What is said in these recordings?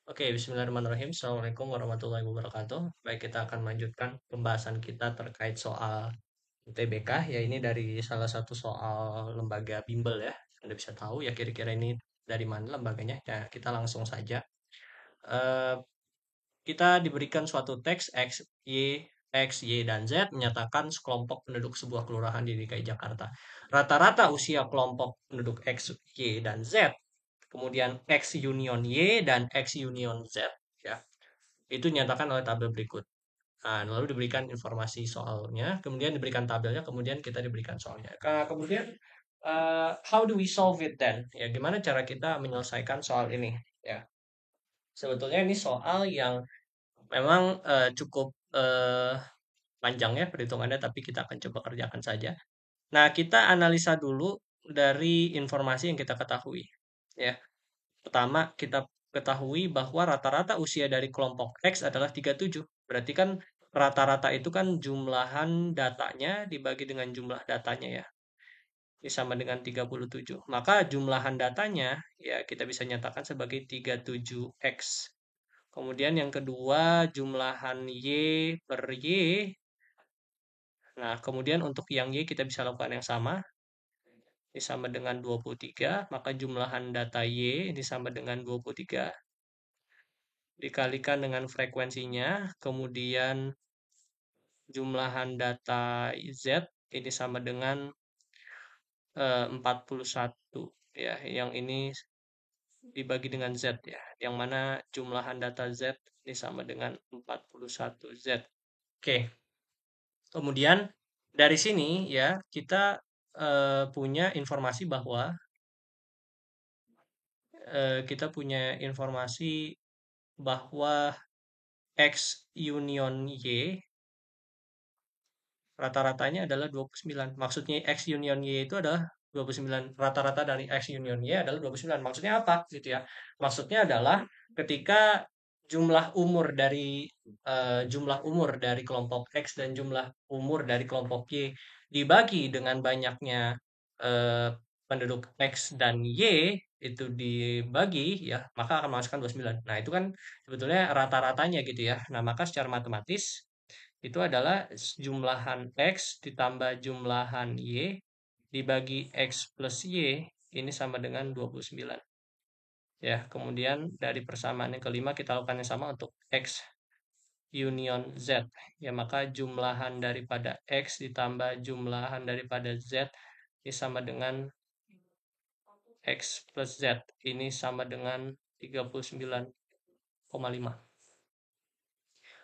Oke, bismillahirrahmanirrahim. Assalamualaikum warahmatullahi wabarakatuh. Baik, kita akan melanjutkan pembahasan kita terkait soal UTBK, ya ini dari salah satu soal lembaga bimbel ya. Anda bisa tahu ya kira-kira ini dari mana lembaganya. Ya, kita langsung saja. Eh, kita diberikan suatu teks X, Y, dan Z menyatakan sekelompok penduduk sebuah kelurahan di DKI Jakarta. Rata-rata usia kelompok penduduk X, Y, dan Z, kemudian X union Y dan X union Z, ya, itu dinyatakan oleh tabel berikut. Nah, lalu diberikan informasi soalnya, kemudian diberikan tabelnya, kemudian kita diberikan soalnya. Kemudian, how do we solve it then? Ya, gimana cara kita menyelesaikan soal ini? Ya, sebetulnya ini soal yang memang cukup panjang ya perhitungannya, tapi kita akan coba kerjakan saja. Nah, kita analisa dulu dari informasi yang kita ketahui. Ya, pertama kita ketahui bahwa rata-rata usia dari kelompok X adalah 37. Berarti kan rata-rata itu kan jumlahan datanya dibagi dengan jumlah datanya ya. Ini sama dengan 37. Maka jumlahan datanya ya kita bisa nyatakan sebagai 37X. Kemudian yang kedua jumlahan Y per Y. Nah, kemudian untuk yang Y kita bisa lakukan yang sama. Ini sama dengan 23. Maka jumlahan data Y ini sama dengan 23. Dikalikan dengan frekuensinya, kemudian jumlahan data Z ini sama dengan 41 ya, yang ini dibagi dengan Z ya, yang mana jumlahan data Z ini sama dengan 41 Z. Oke, kemudian dari sini ya kita punya informasi bahwa X union Y rata-ratanya adalah 29. Maksudnya X union Y itu adalah 29. Rata-rata dari X union Y adalah 29. Maksudnya apa? Gitu ya. Maksudnya adalah ketika jumlah umur dari kelompok X dan jumlah umur dari kelompok Y dibagi dengan banyaknya eh, penduduk X dan Y itu dibagi ya, maka akan menghasilkan 29. Nah, itu kan sebetulnya rata-ratanya gitu ya. Nah, maka secara matematis itu adalah jumlahan X ditambah jumlahan Y dibagi X plus Y ini sama dengan 29. Ya, kemudian dari persamaan yang kelima kita lakukan yang sama untuk X union Z. Ya, maka jumlahan daripada X ditambah jumlahan daripada Z ini sama dengan X plus Z. Ini sama dengan 39,5.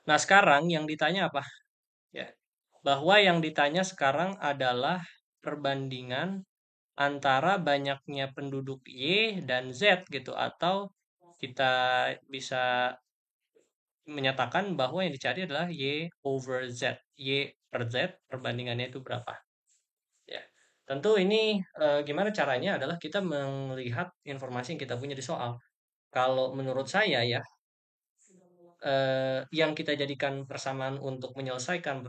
Nah, sekarang yang ditanya apa? Ya, bahwa yang ditanya sekarang adalah perbandingan antara banyaknya penduduk Y dan Z gitu, atau kita bisa menyatakan bahwa yang dicari adalah Y over Z. Y per Z perbandingannya itu berapa? Ya. Tentu ini gimana caranya adalah kita melihat informasi yang kita punya di soal. Kalau menurut saya ya, yang kita jadikan persamaan untuk menyelesaikan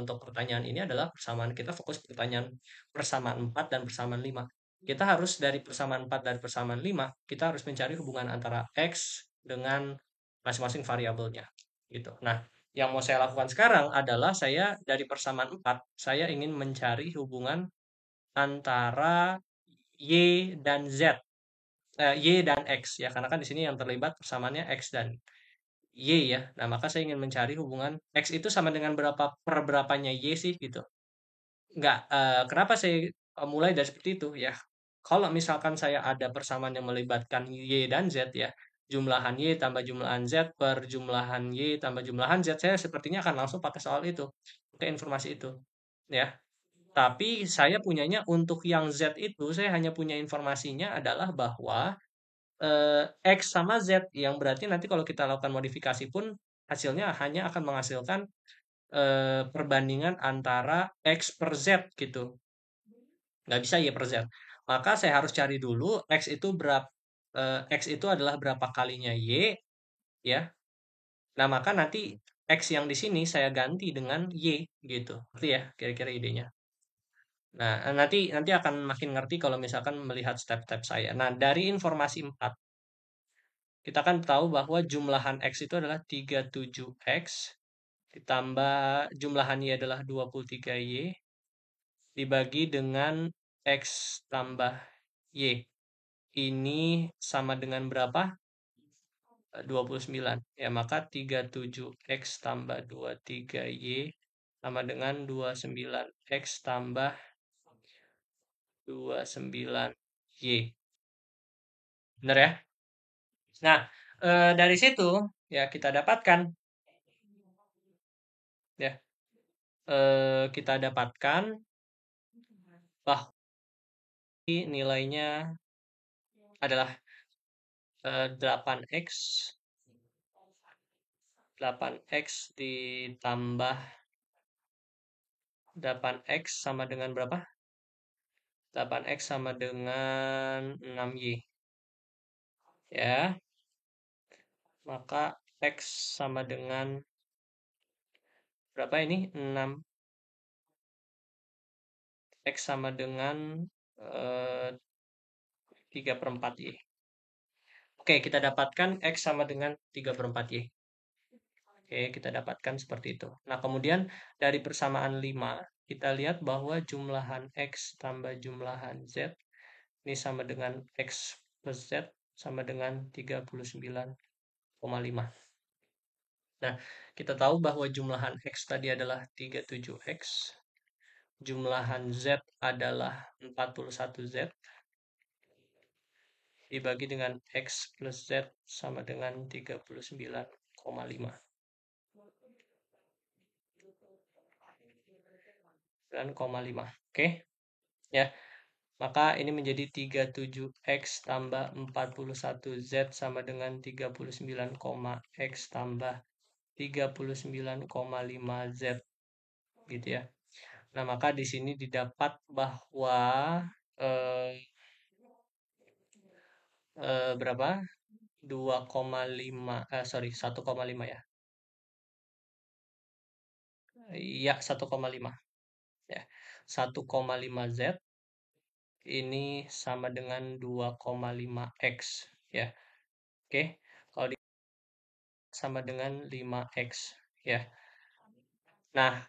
untuk pertanyaan ini adalah persamaan kita fokus pertanyaan persamaan 4 dan persamaan 5. Kita harus dari persamaan 4 dan persamaan 5, kita harus mencari hubungan antara X dengan masing-masing variabelnya. Gitu. Nah, yang mau saya lakukan sekarang adalah saya dari persamaan 4, saya ingin mencari hubungan antara Y dan Z. Y dan X ya, karena kan di sini yang terlibat persamaannya X dan Y ya. Nah, maka saya ingin mencari hubungan X itu sama dengan berapa per berapanya Y sih gitu. Enggak, kenapa saya mulai dari seperti itu ya. Kalau misalkan saya ada persamaan yang melibatkan Y dan Z ya, jumlahan Y tambah jumlahan Z per jumlahan Y tambah jumlahan Z, saya sepertinya akan langsung pakai soal itu, pakai informasi itu. Ya. Tapi saya punyanya untuk yang Z itu, saya hanya punya informasinya adalah bahwa X sama Z, yang berarti nanti kalau kita lakukan modifikasi pun hasilnya hanya akan menghasilkan perbandingan antara X per Z gitu. Nggak bisa Y per Z. Maka saya harus cari dulu X itu adalah berapa kalinya Y ya. Nah, maka nanti X yang di sini saya ganti dengan Y gitu. Ngerti ya kira-kira idenya. Nah, nanti nanti akan makin ngerti kalau misalkan melihat step-step saya. Nah, dari informasi 4 Kita kan tahu bahwa jumlahan X itu adalah 37X, ditambah jumlahan Y adalah 23Y, dibagi dengan X tambah Y. Ini sama dengan berapa? 29. Ya, maka 37X tambah 23Y sama dengan 29X tambah 29Y. Benar ya? Nah, dari situ ya kita dapatkan ya kita dapatkan bahwa nilainya adalah 8x 8x ditambah 8x sama dengan berapa? 8x sama dengan 6y. Ya, maka x sama dengan berapa ini? 6. X sama dengan 3/4y. Oke, kita dapatkan X sama dengan 3/4Y. Oke, kita dapatkan seperti itu. Nah, kemudian dari persamaan 5, kita lihat bahwa jumlahan X tambah jumlahan Z ini sama dengan X plus Z sama dengan 39,5. Nah, kita tahu bahwa jumlahan X tadi adalah 37X, jumlahan Z adalah 41Z, dibagi dengan X plus Z sama dengan 39,5. 9,5. Oke. Ya. Maka ini menjadi 37X tambah 41Z sama dengan 39, X tambah 39,5Z gitu ya. Nah, maka di sini didapat bahwa eh, berapa? 2,5 sorry 1,5 ya. Iya, 1,5 ya. 1,5Z ini sama dengan 2,5X ya. Oke. Kalau sama dengan 5X ya. Nah,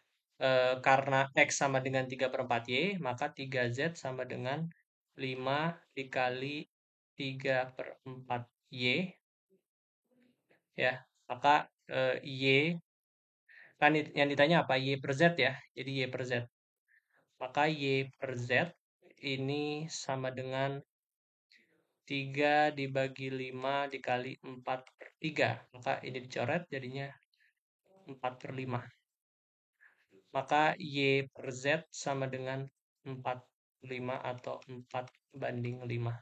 karena X sama dengan 3/4Y, maka 3Z sama dengan 5 dikali 3/4Y ya. Maka Y kan yang ditanya apa? Y per Z ya. Jadi Y per Z. Maka Y per Z ini sama dengan 3 dibagi 5 dikali 4/3. Maka ini dicoret jadinya 4/5. Maka Y per Z sama dengan 4/5 atau 4/5.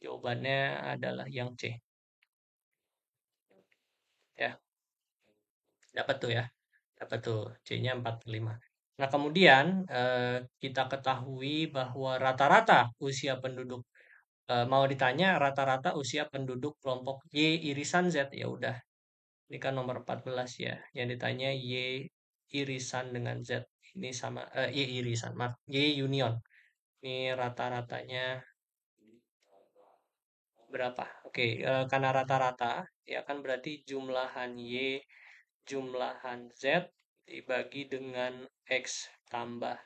Jawabannya adalah yang C. Ya, dapat tuh ya. Dapat tuh, C-nya 4/5. Nah, kemudian kita ketahui bahwa rata-rata usia penduduk mau ditanya rata-rata usia penduduk kelompok Y irisan Z, ya udah. Ini kan nomor 14 ya. Yang ditanya Y irisan dengan Z. Ini sama Y irisan, maaf, Y union. Ini rata-ratanya berapa? Oke, karena rata-rata ya kan berarti jumlahan Y, jumlahan Z dibagi dengan X tambah,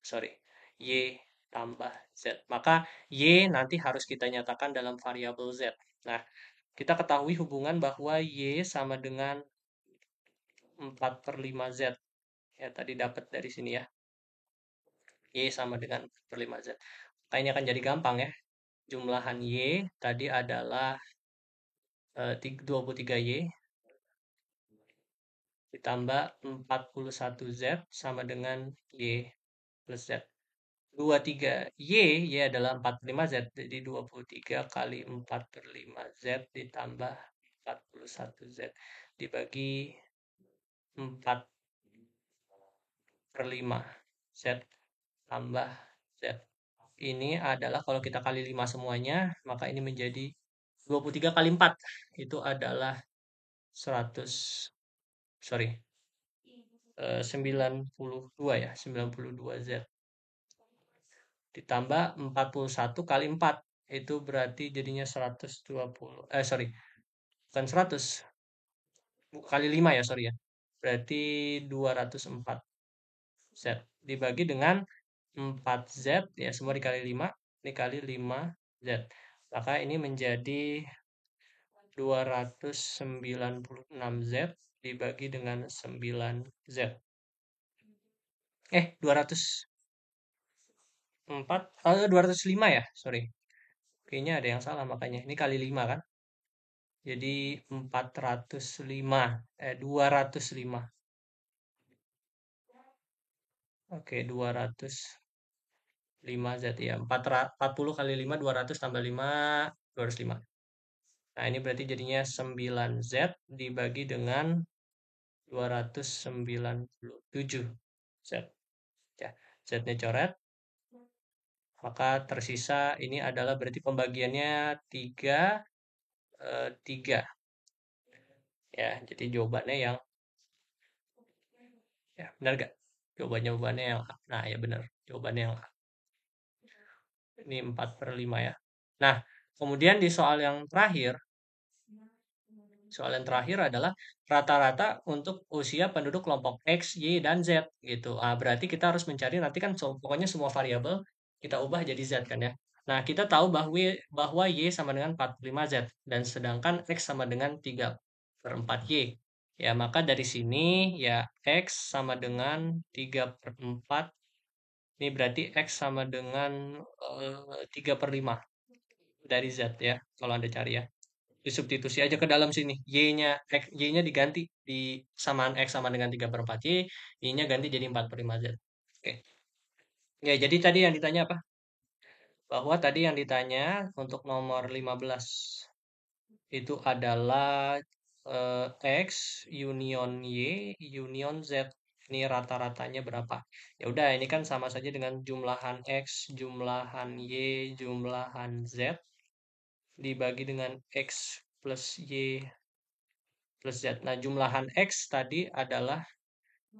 sorry, Y tambah Z. Maka Y nanti harus kita nyatakan dalam variabel Z. Nah, kita ketahui hubungan bahwa Y sama dengan 4/5Z. Ya, tadi dapat dari sini ya. Y sama dengan 4/5Z. Maka ini akan jadi gampang ya. Jumlahan Y tadi adalah 23Y ditambah 41Z sama dengan Y plus Z. 23Y, Y adalah 4/5Z. Jadi 23 kali 4/5Z ditambah 41Z dibagi 4/5Z tambah Z. Ini adalah kalau kita kali 5 semuanya, maka ini menjadi 23 kali 4. Itu adalah 100, sorry, 92 ya, 92Z. Ditambah 41 kali 4. Itu berarti jadinya 120. Sorry, bukan 100, kali 5 ya, sorry ya. Berarti 204 Z dibagi dengan 4Z, ya semua dikali 5, dikali 5Z. Maka ini menjadi 296Z dibagi dengan 9Z. 205 ya, sorry. Kayaknya ada yang salah makanya. Ini kali 5 kan? Jadi 205. Oke, 205 Z ya. 40 kali 5, 200 tambah 5, 205. Nah, ini berarti jadinya 9 Z dibagi dengan 297 Z. Ya, Z-nya coret. Maka tersisa ini adalah berarti pembagiannya 3, 3. Ya, jadi jawabannya yang, ya benar gak? Jawabannya yang A. Nah, ya benar. Jawabannya yang A. Ini 4/5 ya. Nah, kemudian di soal yang terakhir adalah rata-rata untuk usia penduduk kelompok X, Y, dan Z gitu. Ah, berarti kita harus mencari nanti kan pokoknya semua variabel kita ubah jadi Z kan ya. Nah, kita tahu bahwa Y sama dengan 45Z dan sedangkan X sama dengan 3/4Y. Ya, maka dari sini ya X sama dengan 3/4. Ini berarti X sama dengan 3/5 dari Z ya, kalau Anda cari ya. Disubstitusi aja ke dalam sini. Y-nya diganti di samaan X sama dengan 3/4 Y, Y-nya ganti jadi 4/5 Z. Oke. Ya, jadi tadi yang ditanya apa? Bahwa tadi yang ditanya untuk nomor 15 itu adalah X union Y union Z. Ini rata-ratanya berapa? Ya udah, ini kan sama saja dengan jumlahan X, jumlahan Y, jumlahan Z dibagi dengan X plus Y plus Z. Nah, jumlahan X tadi adalah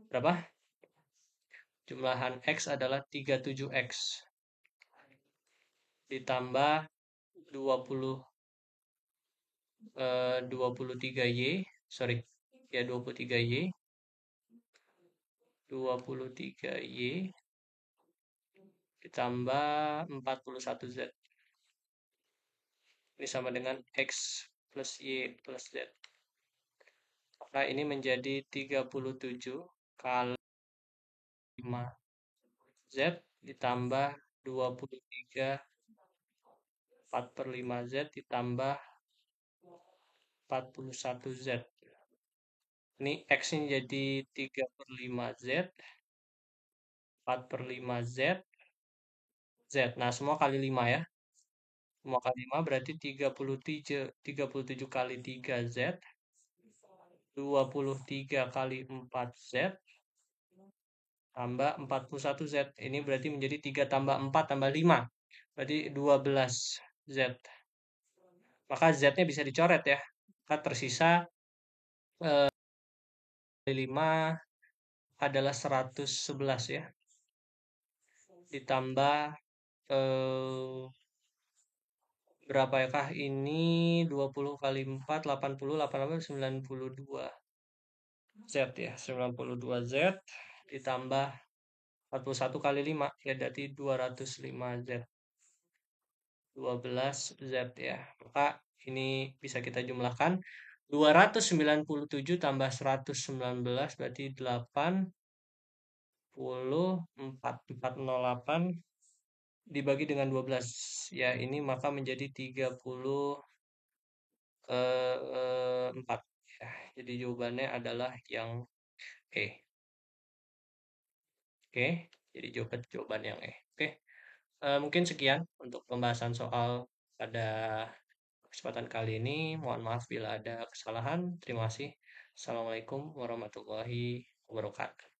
berapa? Jumlahan X adalah 37X ditambah 20 23Y, sorry. Ya 23Y 23Y ditambah 41Z. Ini sama dengan X plus Y plus Z. Maka ini menjadi 37 kali 5Z ditambah 23 4/5Z ditambah 41Z. Ini X-nya jadi 3/5Z, 4/5Z, Z. Nah, semua kali 5 ya. Semua kali 5 berarti 37 kali 3Z, 23 kali 4Z, tambah 41Z. Ini berarti menjadi 3 tambah 4 tambah 5. Berarti 12Z. Maka Z-nya bisa dicoret ya. Maka tersisa 5 adalah 111 ya. Ditambah eh, berapa ya kah ini 20 kali 4 80 88 92 Z ya, 92 Z ditambah 41 kali 5 ya, berarti 205 Z, 12 Z ya. Maka ini bisa kita jumlahkan 297 tambah 119 berarti 84 dibagi dengan 12 ya, ini maka menjadi 34 ya. Jadi jawabannya adalah yang E. Oke, jadi jawaban yang E. Oke, mungkin sekian untuk pembahasan soal pada kesempatan kali ini. Mohon maaf bila ada kesalahan. Terima kasih. Assalamualaikum warahmatullahi wabarakatuh.